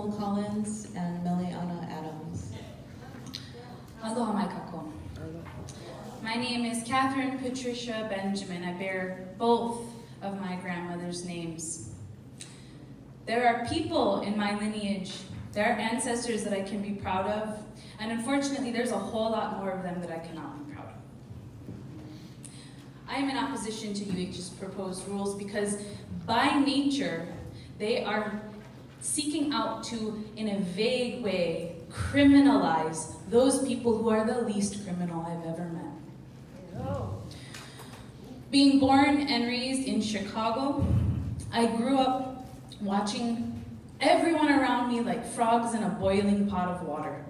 Nicole Collins and Meliana Adams. Aloha mai kako. My name is Catherine Patricia Benjamin. I bear both of my grandmother's names. There are people in my lineage, there are ancestors that I can be proud of, and unfortunately there's a whole lot more of them that I cannot be proud of. I am in opposition to UH's proposed rules because by nature, they are seeking out to, in a vague way, criminalize those people who are the least criminal I've ever met. Being born and raised in Chicago, I grew up watching everyone around me like frogs in a boiling pot of water.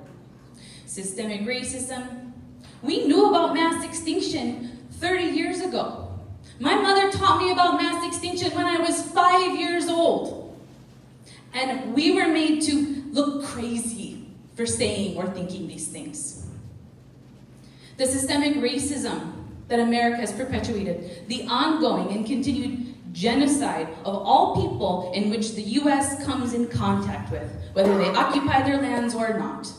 Systemic racism. We knew about mass extinction 30 years ago. My mother taught me about mass extinction when I was 5 years old. And we were made to look crazy for saying or thinking these things. The systemic racism that America has perpetuated, the ongoing and continued genocide of all people in which the US comes in contact with, whether they occupy their lands or not.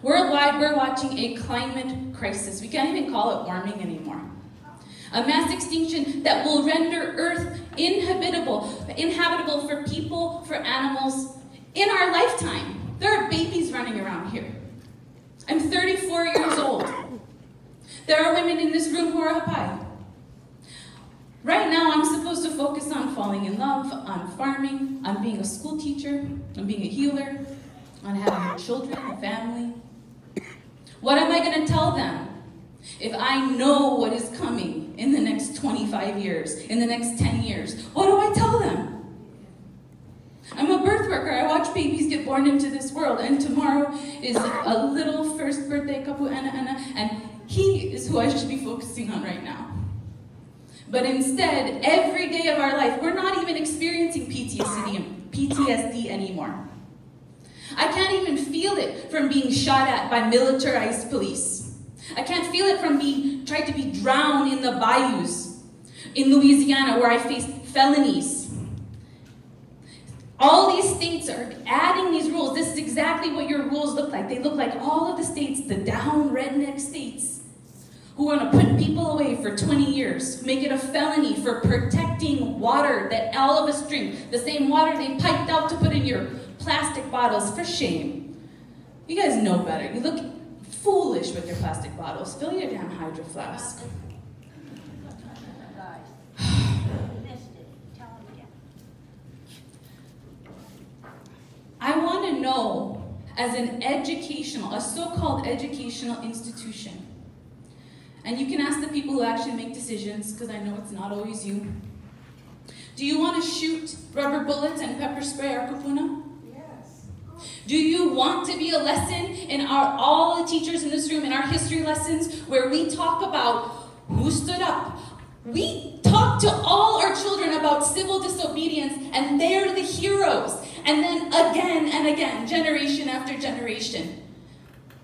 Worldwide, we're watching a climate crisis. We can't even call it warming anymore. A mass extinction that will render Earth inhabitable for people, for animals, in our lifetime. There are babies running around here. I'm 34 years old. There are women in this room who are hapai. Right now, I'm supposed to focus on falling in love, on farming, on being a school teacher, on being a healer, on having children, a family. What am I going to tell them if I know what is coming in the next 25 years, in the next 10 years? What do I tell them? I'm a birth worker. I watch babies get born into this world, and tomorrow is a little first birthday kapu ana, and he is who I should be focusing on right now. But instead, every day of our life, we're not even experiencing PTSD anymore. I can't even feel it from being shot at by militarized police. I can't feel it from being tried to be drowned in the bayous in Louisiana where I faced felonies. All these states are adding these rules. This is exactly what your rules look like. They look like all of the states, the down redneck states, who want to put people away for 20 years, make it a felony for protecting water that all of us drink, the same water they piped out to put in your plastic bottles. For shame. You guys know better. You look foolish with your plastic bottles. Fill your damn Hydro Flask. I want to know, as a so-called educational institution, and you can ask the people who actually make decisions, because I know it's not always you. Do you want to shoot rubber bullets and pepper spray our kupuna? Yes. Do you want to be a lesson in all the teachers in this room, in our history lessons, where we talk about who stood up? We talk to all our children about civil disobedience, and they're the heroes. And then again and again, generation after generation,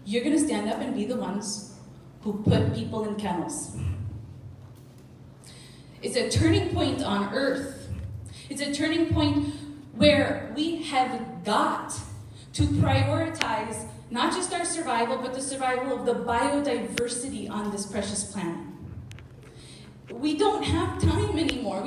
you're going to stand up and be the ones who put people in kennels. It's a turning point on Earth. It's a turning point where we have got to prioritize not just our survival, but the survival of the biodiversity on this precious planet. We don't have time anymore.